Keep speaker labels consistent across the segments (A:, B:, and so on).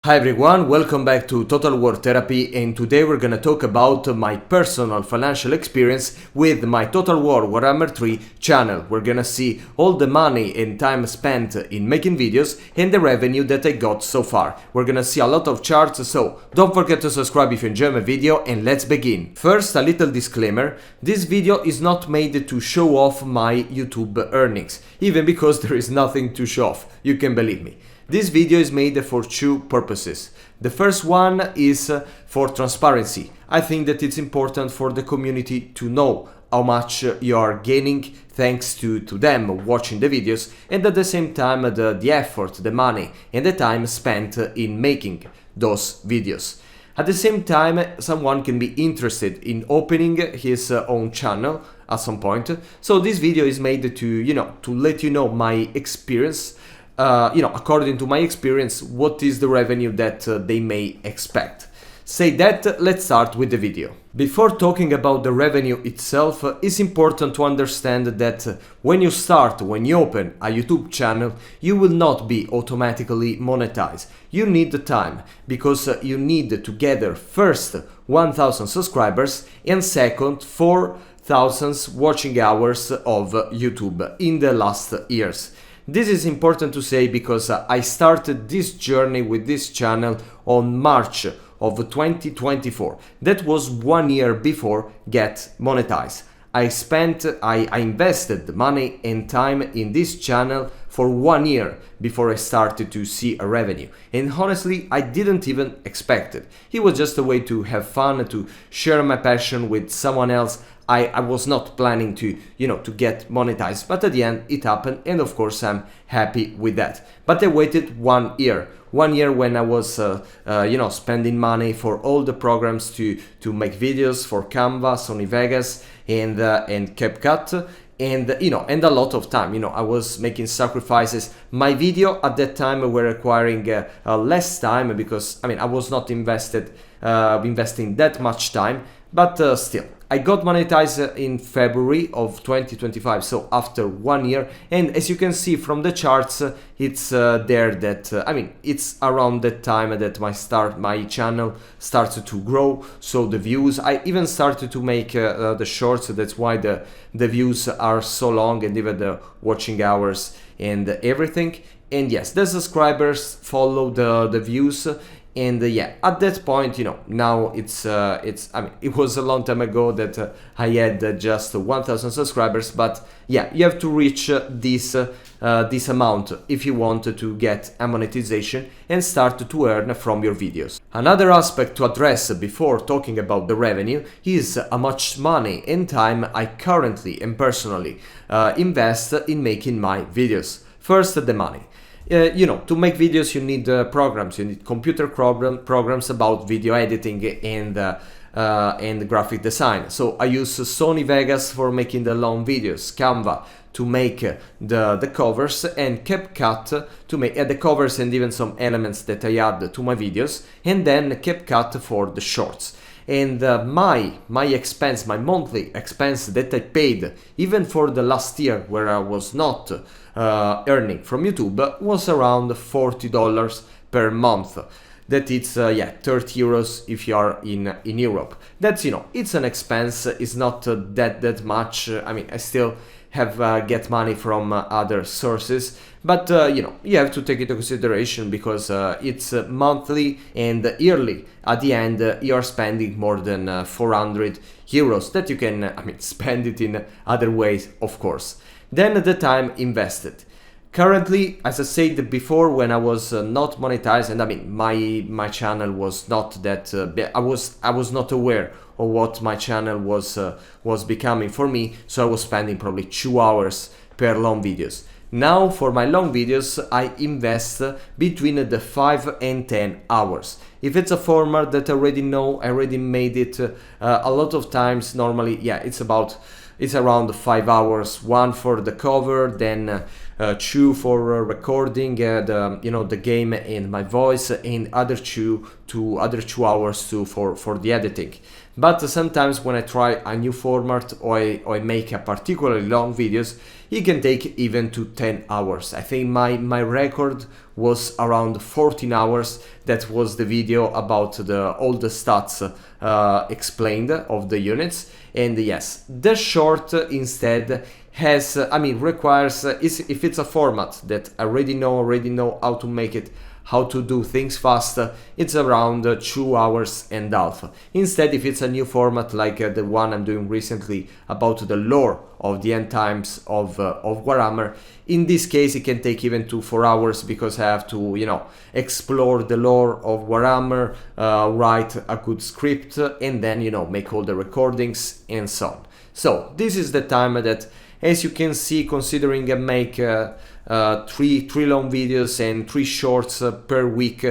A: Hi everyone, welcome back to Total War Therapy, and today we're gonna talk about my personal financial experience with my Total War Warhammer 3 channel. We're gonna see all the money and time spent in making videos and the revenue that I got so far. We're gonna see a lot of charts, so don't forget to subscribe if you enjoy my video, and let's begin. First, a little disclaimer: this video is not made to show off my YouTube earnings, even because there is nothing to show off, you can believe me. This video is made for two purposes. The first one is for transparency. I think that it's important for the community to know how much you are gaining thanks to them watching the videos, and at the same time the effort, the money and the time spent in making those videos. At the same time, someone can be interested in opening his own channel at some point. So this video is made to let you know my experience. According to my experience, what is the revenue that they may expect. Say that, let's start with the video. Before talking about the revenue itself, it's important to understand that when you open a YouTube channel, you will not be automatically monetized. You need the time, because you need to gather first 1,000 subscribers and second 4,000 watching hours of YouTube in the last years. This is important to say because I started this journey with this channel on March of 2024. That was 1 year before get monetized. I invested money and time in this channel for 1 year before I started to see a revenue. And honestly, I didn't even expect it. It was just a way to have fun, to share my passion with someone else. I was not planning to get monetized, but at the end it happened, and of course I'm happy with that. But I waited 1 year. 1 year when I was spending money for all the programs to make videos for Canva, Sony Vegas and CapCut, and a lot of time. I was making sacrifices. My video at that time were requiring less time, because I was not investing that much time, but still I got monetized in February of 2025, so after 1 year. And as you can see from the charts, it's there that it's around that time that my channel started to grow. So the views, I even started to make the shorts. That's why the views are so long, and even the watching hours and everything. And yes, the subscribers follow the views. And at that point, now it was a long time ago that I had just 1,000 subscribers, but yeah, you have to reach this amount if you want to get a monetization and start to earn from your videos. Another aspect to address before talking about the revenue is how much money and time I currently and personally invest in making my videos. First, the money. To make videos you need programs, you need computer programs about video editing and graphic design. So I use Sony Vegas for making the long videos, Canva to make the covers, and CapCut to make the covers and even some elements that I add to my videos, and then CapCut for the shorts. And my expense, my monthly expense that I paid even for the last year where I was not earning from YouTube was around $40 per month. That it's 30 euros if you are in Europe. That's it's an expense. It's not that much. I still have get money from other sources, but you have to take it into consideration, because it's monthly and yearly. At the end you are spending more than 400 euros that you can spend it in other ways, of course. Then the time invested. Currently, as I said before, when I was not monetized, and my channel was not that I was not aware of what my channel was becoming for me, so I was spending probably 2 hours per long videos. Now for my long videos I invest between the 5 and 10 hours. If it's a format that I already know, I already made it a lot of times, normally it's around 5 hours, one for the cover, then 2 for recording the game and my voice, and other 2 hours for the editing. But sometimes when I try a new format or I make a particularly long videos, it can take even to 10 hours. I think my record was around 14 hours. That was the video about all the stats explained of the units. And yes, the short instead has, requires, if it's a format that I already know how to make it, how to do things fast, it's around 2 hours and a half. Instead, if it's a new format like the one I'm doing recently about the lore of the end times of Warhammer, in this case it can take even to 4 hours, because I have to, explore the lore of Warhammer, write a good script, and then, make all the recordings and so on. So this is the time that, as you can see, considering I make three long videos and 3 shorts per week,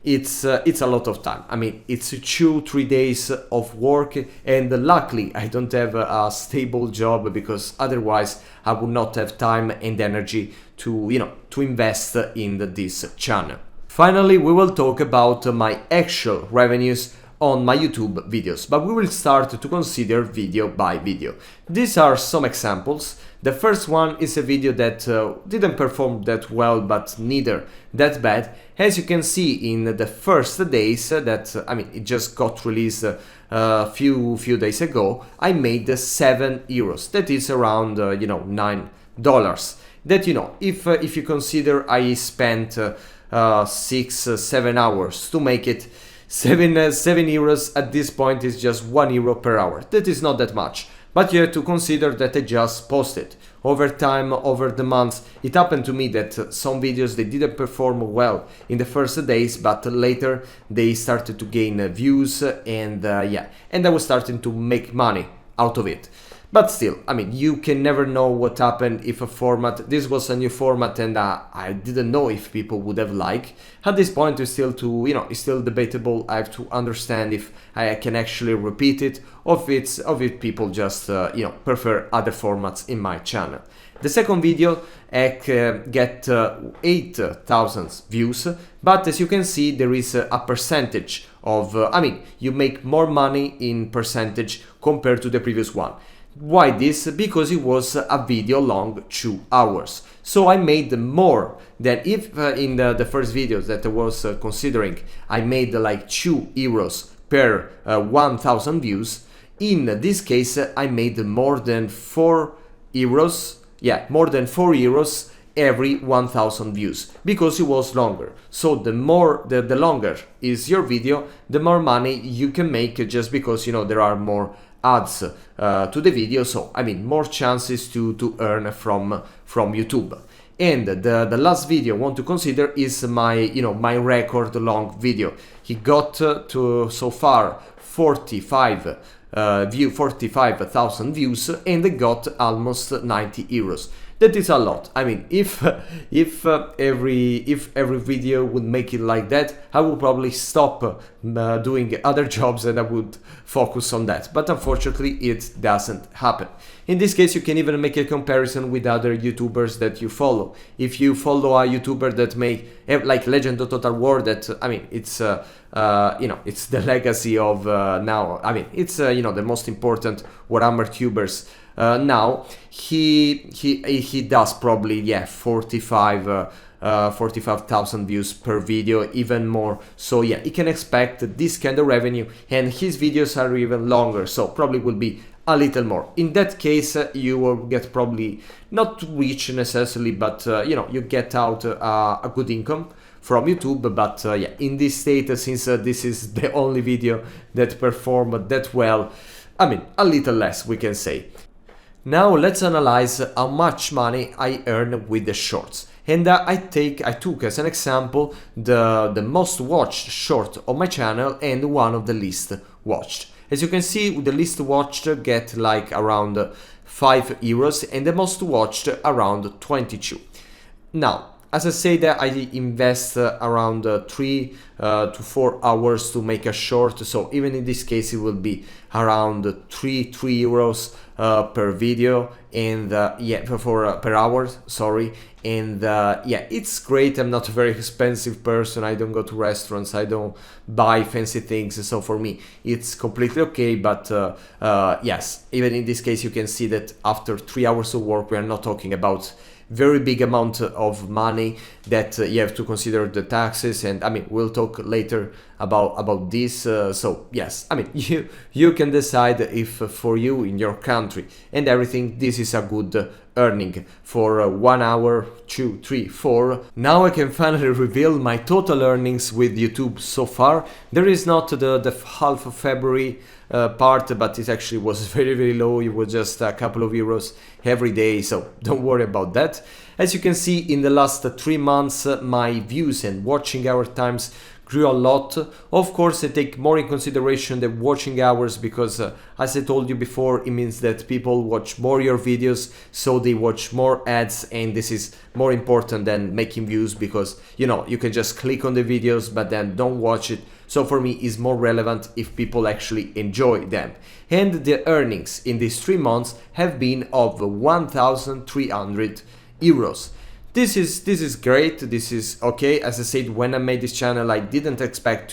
A: it's a lot of time. It's 2-3 days of work, and luckily I don't have a stable job, because otherwise I would not have time and energy to invest in this channel. Finally, we will talk about my actual revenues on my YouTube videos, but we will start to consider video by video. These are some examples. The first one is a video that didn't perform that well, but neither that bad. As you can see in the first days that, it just got released a few days ago, I made 7 euros. That is around, $9. That, if you consider I spent 6-7 hours to make it, 7 euros at this point is just 1 euro per hour. That is not that much, but you have to consider that I just posted. Over time, over the months, it happened to me that some videos, they didn't perform well in the first days, but later they started to gain views, and and I was starting to make money out of it. But still, you can never know what happened if a format, this was a new format, and I didn't know if people would have liked. At this point, it's still it's still debatable. I have to understand if I can actually repeat it, or if people just, prefer other formats in my channel. The second video get 8,000 views, but as you can see, there is a percentage of, you make more money in percentage compared to the previous one. Why this? Because it was a video long 2 hours. So I made more than if in the first videos that I was considering, I made like 2 euros per 1,000 views. In this case, I made more than 4 euros. Yeah, more than 4 euros every 1,000 views, because it was longer. So the longer is your video, the more money you can make, just because there are more ads to the video, so more chances to earn from YouTube. And the last video I want to consider is my my record long video. He got to so far 45,000 views, and it got almost 90 euros. That is a lot. If every video would make it like that, I would probably stop doing other jobs, and I would focus on that. But unfortunately, it doesn't happen. In this case, you can even make a comparison with other YouTubers that you follow. If you follow a YouTuber that make like Legend of Total War, that it's it's the legacy of now. It's the most important Warhammer tubers. Now he does probably 45,000 views per video, even more. So he can expect this kind of revenue, and his videos are even longer, so probably will be a little more. In that case, you will get probably not rich necessarily, but you get out a good income from YouTube. But in this state, since this is the only video that performed that well, a little less, we can say. Now let's analyze how much money I earn with the shorts. And I took as an example the most watched short on my channel and one of the least watched. As you can see, the least watched get like around 5 euros and the most watched around 22. Now, as I say that I invest around 3 to 4 hours to make a short, so even in this case it will be around 3 euros per video, and yeah, per hour, sorry. And yeah, it's great. I'm not a very expensive person. I don't go to restaurants, I don't buy fancy things, so for me it's completely okay. But yes, even in this case you can see that after 3 hours of work we are not talking about very big amount of money, that you have to consider the taxes, and I mean we'll talk later about this. So yes, I mean you can decide if for you in your country and everything this is a good earning for 1 hour, 2, 3, 4. Now I can finally reveal my total earnings with YouTube so far. There is not the half of February part, but it actually was very low. It was just a couple of euros every day, so don't worry about that. As you can see, in the last 3 months my views and watching hour times grew a lot. Of course I take more in consideration the watching hours, because as I told you before, it means that people watch more your videos, so they watch more ads, and this is more important than making views, because you know you can just click on the videos but then don't watch it. So for me it's more relevant if people actually enjoy them. And the earnings in these 3 months have been of 1,300 euros. This is great, this is okay. As I said, when I made this channel I didn't expect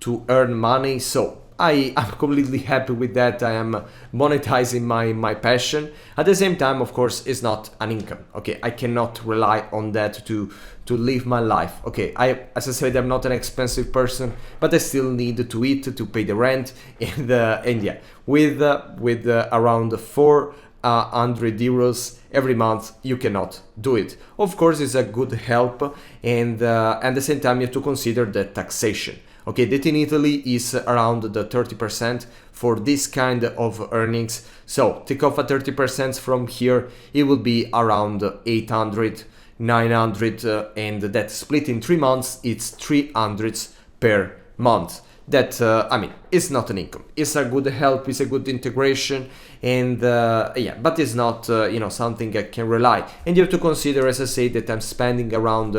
A: to earn money, so I'm completely happy with that. I am monetizing my passion. At the same time, of course, it's not an income, okay? I cannot rely on that to live my life, okay? As I said, I'm not an expensive person, but I still need to eat, to pay the rent, and yeah, with around 400 euros every month you cannot do it. Of course it's a good help, and at the same time you have to consider the taxation. Okay, that in Italy is around the 30% for this kind of earnings. So take off a 30% from here, it will be around 800, 900, and that split in 3 months it's 300 per month. That I mean, it's not an income, it's a good help, it's a good integration, and yeah, but it's not you know, something I can rely. And you have to consider, as I say, that I'm spending around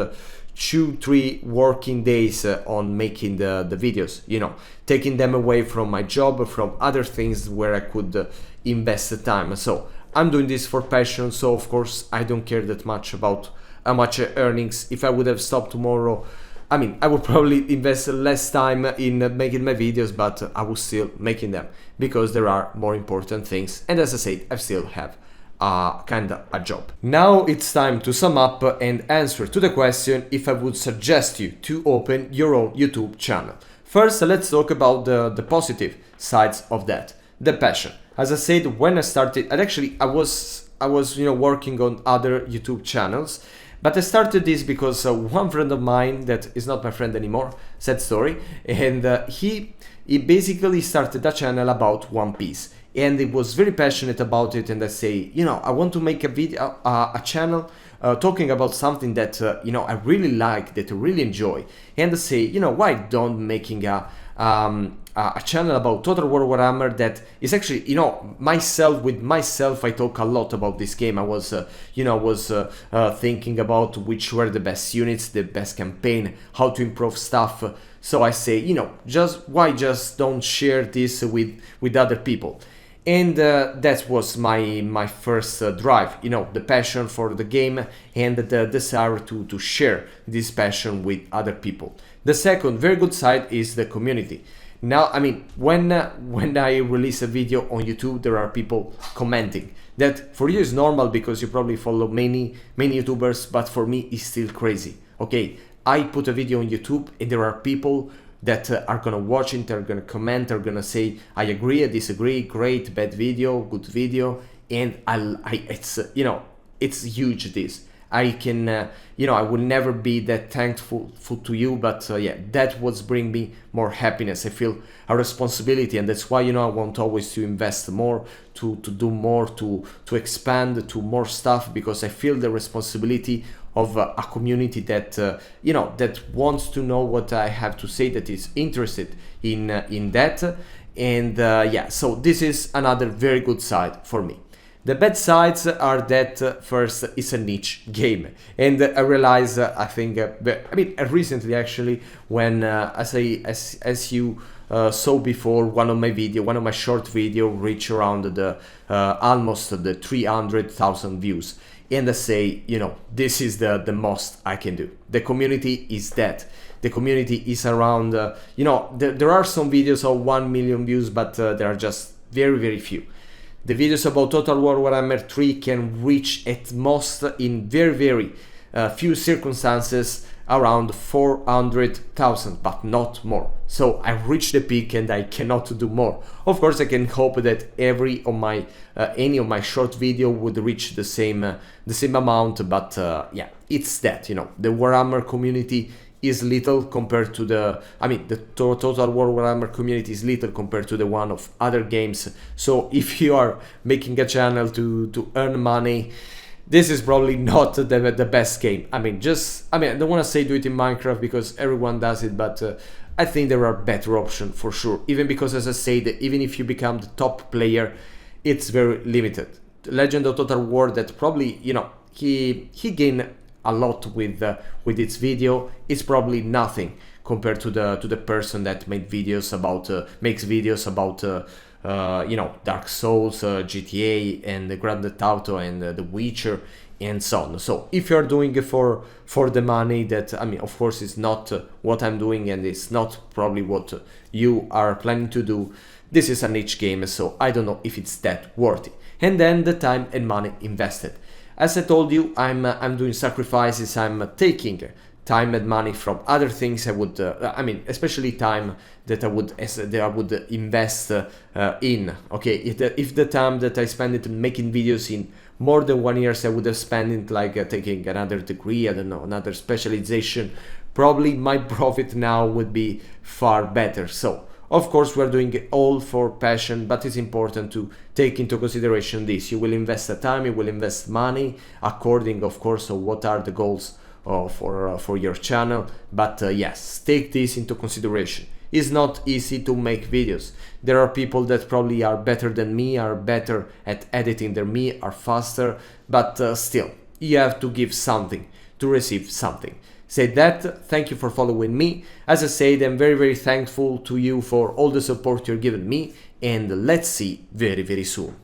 A: 2-3 working days on making the videos, you know, taking them away from my job, from other things where I could invest the time. So I'm doing this for passion, so of course I don't care that much about how much earnings. If I would have stopped tomorrow, I mean, I would probably invest less time in making my videos, but I was still making them because there are more important things. And as I said, I still have kind of a job. Now it's time to sum up and answer to the question if I would suggest you to open your own YouTube channel. First, let's talk about the positive sides of that, the passion. As I said, when I started, and actually I was you know, working on other YouTube channels, but I started this because one friend of mine that is not my friend anymore, sad story, and he basically started a channel about One Piece, and he was very passionate about it. And I say, you know, I want to make a video, a channel talking about something that you know, I really like, that I really enjoy. And I say, you know, why don't making a channel about Total War Warhammer that is actually, you know, with myself I talk a lot about this game. I was you know, thinking about which were the best units, the best campaign, how to improve stuff. So I say, you know, why just don't share this with other people? And that was my first drive, you know, the passion for the game and the desire to share this passion with other people. The second very good side is the community. Now, I mean, when I release a video on YouTube, there are people commenting. That for you is normal because you probably follow many YouTubers, but for me it's still crazy. Okay, I put a video on YouTube and there are people that are gonna watch it, they're gonna comment, they're gonna say, I agree, I disagree, great, bad video, good video, and it's you know, it's huge. This I can you know, I will never be that thankful to you, but yeah, that was bring me more happiness. I feel a responsibility, and that's why, you know, I want always to invest more, to do more, to expand to more stuff, because I feel the responsibility of a community that you know, that wants to know what I have to say, that is interested in that. And yeah, so this is another very good side for me. The bad sides are that first, it's a niche game, and I realize I think recently actually, when as you saw before, one of my short video reached around the almost the 300,000 views, and I say, you know, this is the most I can do. The community is dead. The community is around, you know, there are some videos of 1 million views, but there are just very few. The videos about Total War Warhammer 3 can reach at most, in very few circumstances, around 400,000, but not more. So I reached the peak and I cannot do more. Of course, I can hope that any of my short video would reach the same amount, but yeah, it's that, you know, the Warhammer community is little compared to the Total War Warhammer community is little compared to the one of other games. So if you are making a channel to earn money, this is probably not the best game. I don't want to say do it in Minecraft because everyone does it, but I think there are better options for sure. Even because, as I said, even if you become the top player, it's very limited. Legend of Total War, that probably, you know, he gained a lot with its video, is probably nothing compared to the person that makes videos about you know, Dark Souls, GTA, and the Grand Theft Auto, and The Witcher, and so on. So if you're doing it for the money, that of course it's not what I'm doing, and it's not probably what you are planning to do. This is a niche game, so I don't know if it's that worthy. And then the time and money invested. As I told you, I'm doing sacrifices. I'm taking time and money from other things. I would, especially time that I would invest in. Okay, if the time that I spend it making videos in more than 1 year, I would have spent it like taking another degree, I don't know, another specialization, probably my profit now would be far better. So of course, we're doing it all for passion, but it's important to take into consideration this. You will invest the time, you will invest money, according, of course, of what are the goals for your channel. But yes, take this into consideration. It's not easy to make videos. There are people that probably are better than me, are better at editing than me, are faster, but still, you have to give something to receive something. Said that, thank you for following me. As I said, I'm very thankful to you for all the support you're giving me, and let's see very soon.